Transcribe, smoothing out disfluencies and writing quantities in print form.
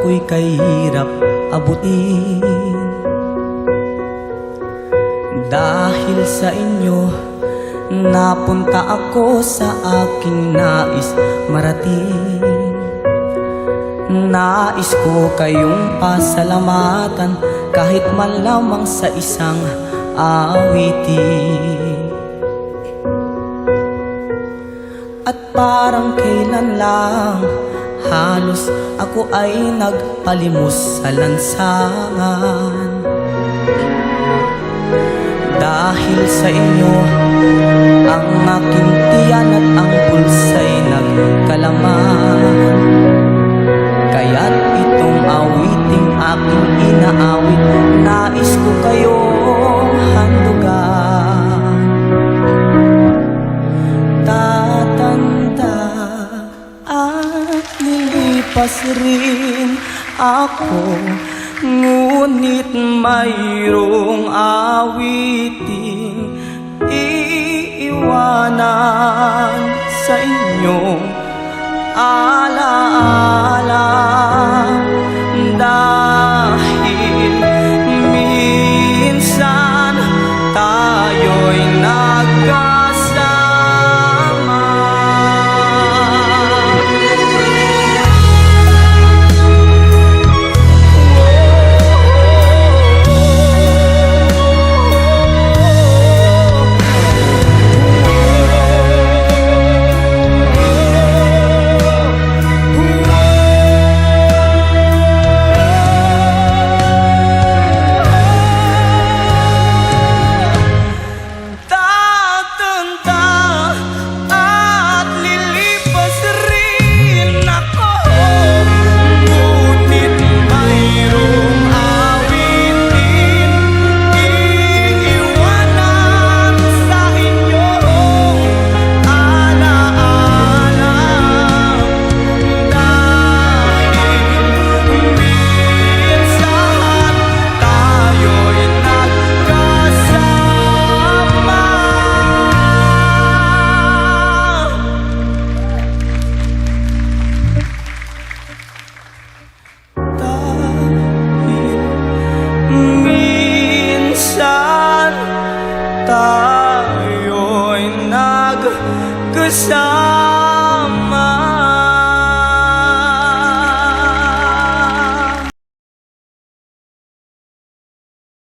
ako'y kahirap abutin. Dahil sa inyo, napunta ako sa aking nais marating. Nais ko kayong pasalamatan kahit man lamang sa isang awitin. At parang kailan lang, halos ako ay nagpalimos sa lansangan. Dahil sa inyo, ang aking tiyan at ang pulsa'y nagkalaman. Kaya't itong awiting aking inaawit, nais ko kayong handugan. Tatanda at lilipas rin ako, ngunit mayroong awiting iiwanan sa inyong alaala. Dahil minsan tayo'y nagkasama. Tayo'y nagkasama.